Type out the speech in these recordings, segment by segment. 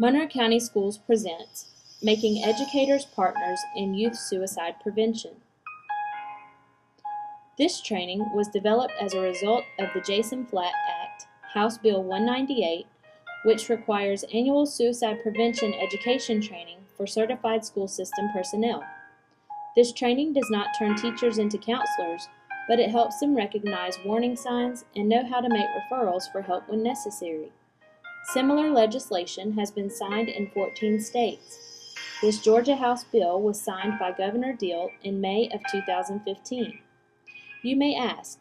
Monroe County Schools presents Making Educators Partners in Youth Suicide Prevention. This training was developed as a result of the Flatt Act, House Bill 198, which requires annual suicide prevention education training for certified school system personnel. This training does not turn teachers into counselors, but it helps them recognize warning signs and know how to make referrals for help when necessary. Similar legislation has been signed in 14 states. This Georgia House bill was signed by Governor Deal in May of 2015. You may ask,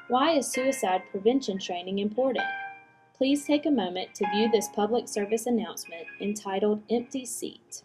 why is suicide prevention training important? Please take a moment to view this public service announcement entitled Empty Seat.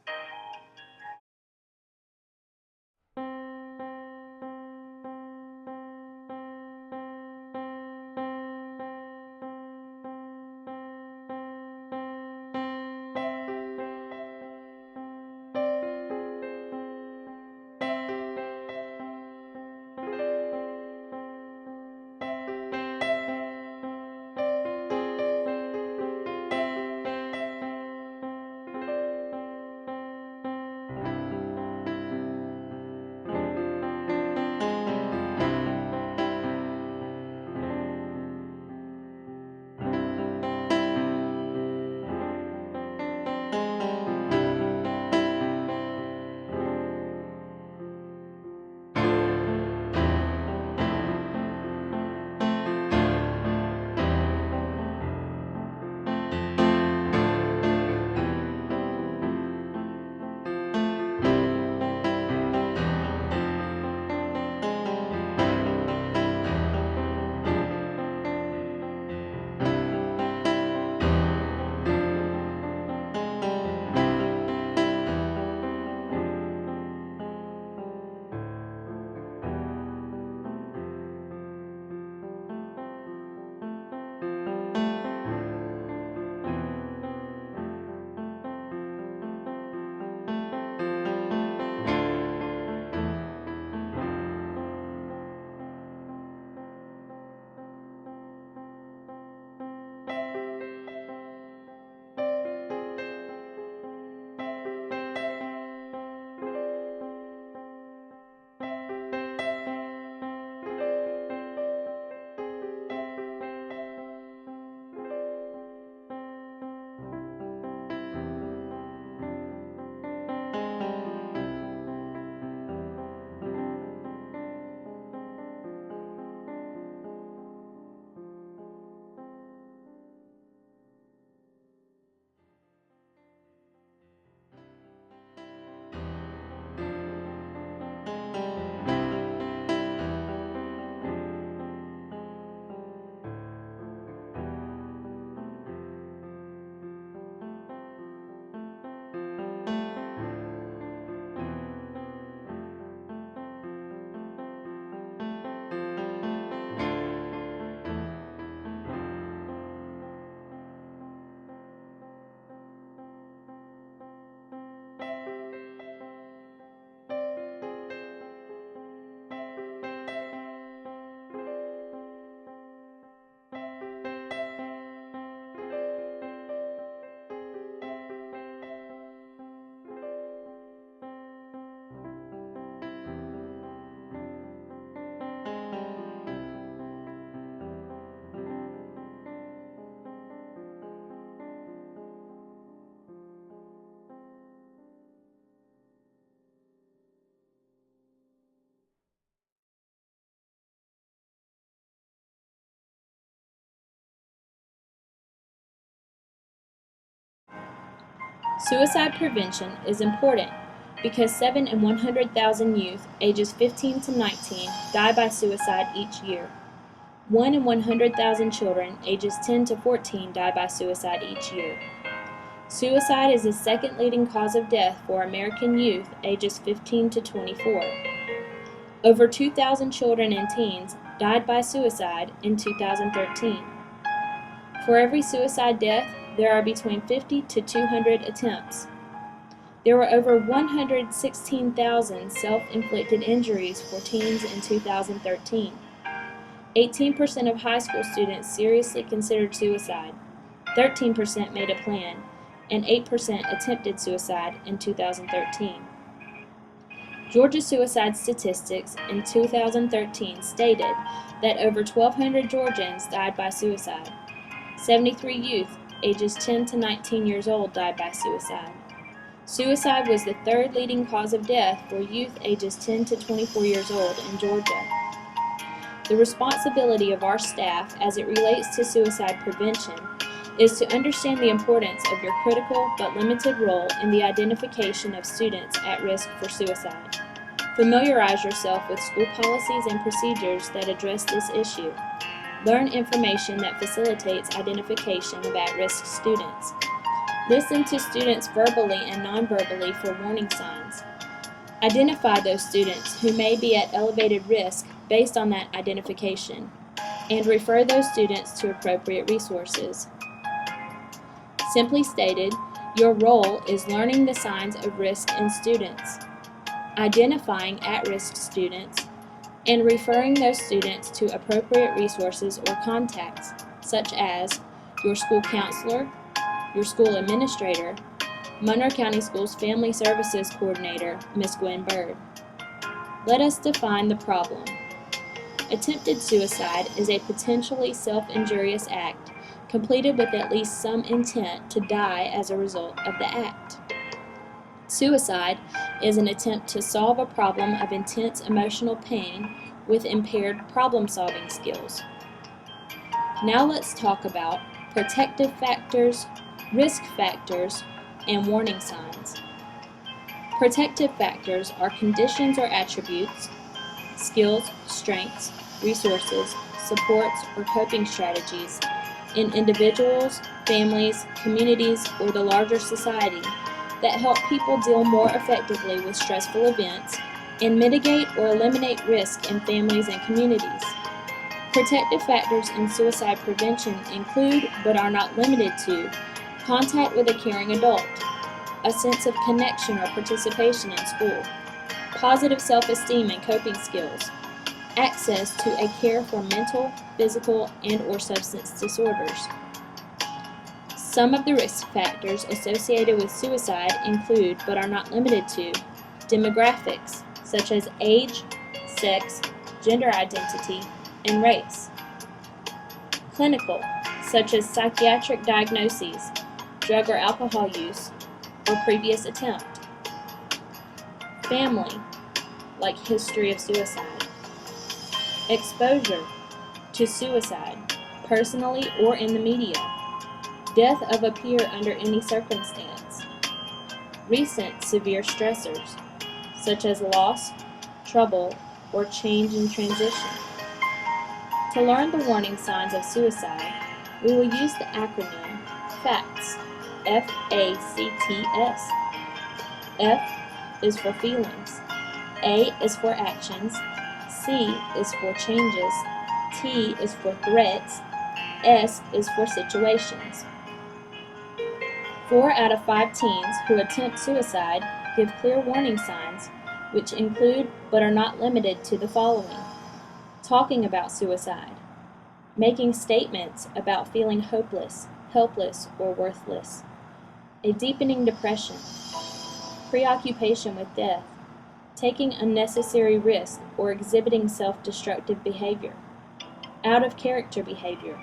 Suicide prevention is important because 7 in 100,000 youth ages 15 to 19 die by suicide each year. 1 in 100,000 children ages 10 to 14 die by suicide each year. Suicide is the second leading cause of death for American youth ages 15 to 24. Over 2,000 children and teens died by suicide in 2013. For every suicide death, there are between 50 to 200 attempts. There were over 116,000 self-inflicted injuries for teens in 2013. 18% of high school students seriously considered suicide. 13% made a plan, and 8% attempted suicide in 2013. Georgia suicide statistics in 2013 stated that over 1,200 Georgians died by suicide. 73 youth ages 10 to 19 years old died by suicide. Suicide was the third leading cause of death for youth ages 10 to 24 years old in Georgia. The responsibility of our staff as it relates to suicide prevention is to understand the importance of your critical but limited role in the identification of students at risk for suicide. Familiarize yourself with school policies and procedures that address this issue. Learn information that facilitates identification of at-risk students. Listen to students verbally and non-verbally for warning signs. Identify those students who may be at elevated risk based on that identification, and refer those students to appropriate resources. Simply stated, your role is learning the signs of risk in students, identifying at-risk students, and referring those students to appropriate resources or contacts, such as your school counselor, your school administrator, Monroe County Schools Family Services Coordinator, Ms. Gwen Bird. Let us define the problem. Attempted suicide is a potentially self-injurious act completed with at least some intent to die as a result of the act. Suicide is an attempt to solve a problem of intense emotional pain with impaired problem-solving skills. Now let's talk about protective factors, risk factors, and warning signs. Protective factors are conditions or attributes, skills, strengths, resources, supports, or coping strategies in individuals, families, communities, or the larger society that help people deal more effectively with stressful events and mitigate or eliminate risk in families and communities. Protective factors in suicide prevention include, but are not limited to, contact with a caring adult, a sense of connection or participation in school, positive self-esteem and coping skills, access to a care for mental, physical, and/or substance disorders. Some of the risk factors associated with suicide include, but are not limited to, demographics, such as age, sex, gender identity, and race. Clinical, such as psychiatric diagnoses, drug or alcohol use, or previous attempt. Family, like history of suicide. Exposure to suicide, personally or in the media. Death of a peer under any circumstance. Recent severe stressors, such as loss, trouble, or change in transition. To learn the warning signs of suicide, we will use the acronym FACTS, F-A-C-T-S. F is for feelings, A is for actions, C is for changes, T is for threats, S is for situations. 4 out of 5 teens who attempt suicide give clear warning signs, which include but are not limited to the following: talking about suicide, making statements about feeling hopeless, helpless, or worthless, a deepening depression, preoccupation with death, taking unnecessary risks or exhibiting self-destructive behavior, out-of-character behavior,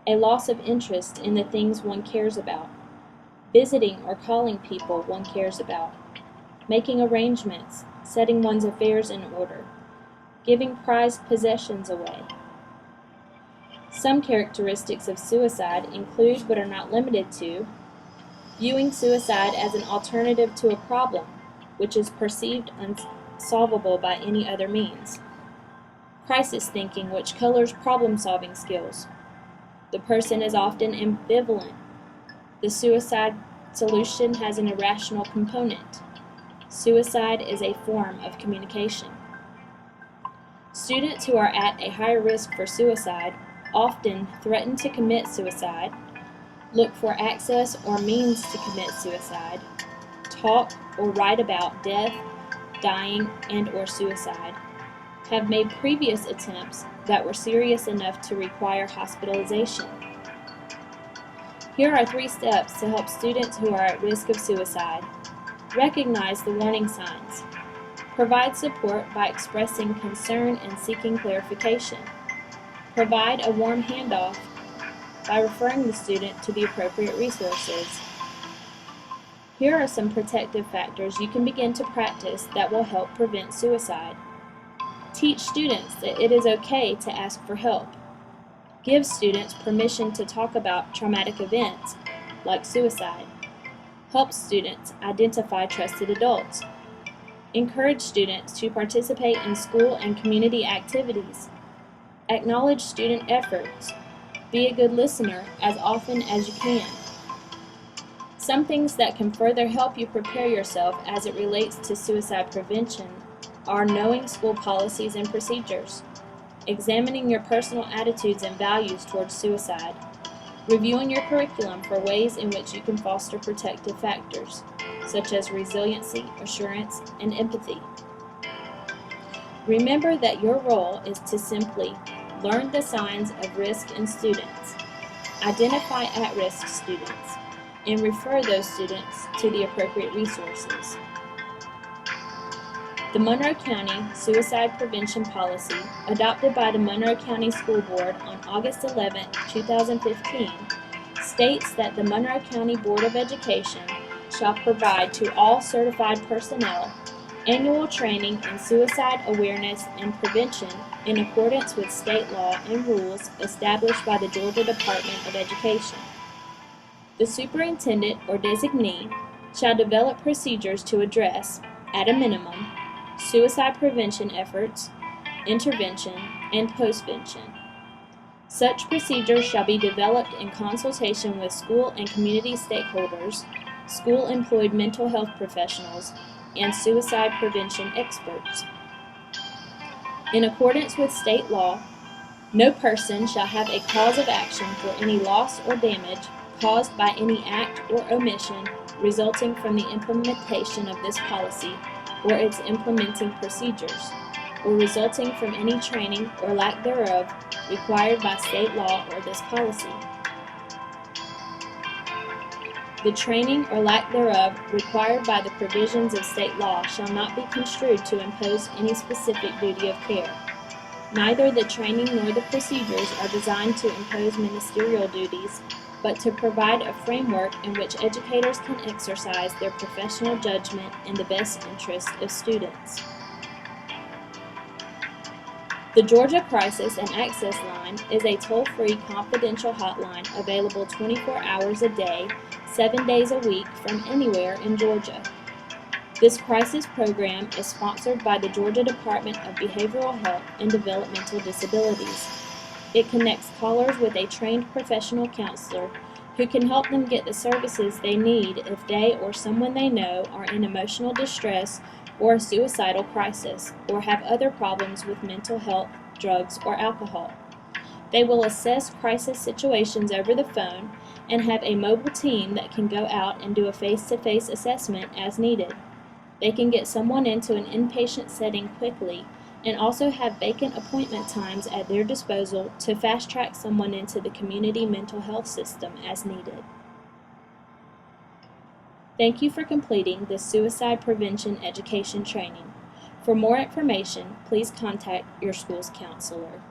a loss of interest in the things one cares about, visiting or calling people one cares about, making arrangements, setting one's affairs in order, giving prized possessions away. Some characteristics of suicide include but are not limited to viewing suicide as an alternative to a problem, which is perceived unsolvable by any other means. Crisis thinking, which colors problem-solving skills. The person is often ambivalent. The suicide solution has an irrational component. Suicide is a form of communication. Students who are at a higher risk for suicide often threaten to commit suicide, look for access or means to commit suicide, talk or write about death, dying, and/or suicide, have made previous attempts that were serious enough to require hospitalization. Here are 3 steps to help students who are at risk of suicide. Recognize the warning signs. Provide support by expressing concern and seeking clarification. Provide a warm handoff by referring the student to the appropriate resources. Here are some protective factors you can begin to practice that will help prevent suicide. Teach students that it is okay to ask for help. Give students permission to talk about traumatic events, like suicide. Help students identify trusted adults. Encourage students to participate in school and community activities. Acknowledge student efforts. Be a good listener as often as you can. Some things that can further help you prepare yourself as it relates to suicide prevention are knowing school policies and procedures, examining your personal attitudes and values towards suicide, reviewing your curriculum for ways in which you can foster protective factors, such as resiliency, assurance, and empathy. Remember that your role is to simply learn the signs of risk in students, identify at-risk students, and refer those students to the appropriate resources. The Monroe County Suicide Prevention Policy, adopted by the Monroe County School Board on August 11, 2015, states that the Monroe County Board of Education shall provide to all certified personnel annual training in suicide awareness and prevention in accordance with state law and rules established by the Georgia Department of Education. The superintendent or designee shall develop procedures to address, at a minimum, suicide prevention efforts, intervention, and postvention. Such procedures shall be developed in consultation with school and community stakeholders, school-employed mental health professionals, and suicide prevention experts. In accordance with state law, no person shall have a cause of action for any loss or damage caused by any act or omission resulting from the implementation of this policy or its implementing procedures, or resulting from any training or lack thereof required by state law or this policy. The training or lack thereof required by the provisions of state law shall not be construed to impose any specific duty of care. Neither the training nor the procedures are designed to impose ministerial duties, but to provide a framework in which educators can exercise their professional judgment in the best interest of students. The Georgia Crisis and Access Line is a toll-free confidential hotline available 24 hours a day, 7 days a week from anywhere in Georgia. This crisis program is sponsored by the Georgia Department of Behavioral Health and Developmental Disabilities. It connects callers with a trained professional counselor who can help them get the services they need if they or someone they know are in emotional distress or a suicidal crisis, or have other problems with mental health, drugs, or alcohol. They will assess crisis situations over the phone and have a mobile team that can go out and do a face-to-face assessment as needed. They can get someone into an inpatient setting quickly and also have vacant appointment times at their disposal to fast-track someone into the community mental health system as needed. Thank you for completing this suicide prevention education training. For more information, please contact your school's counselor.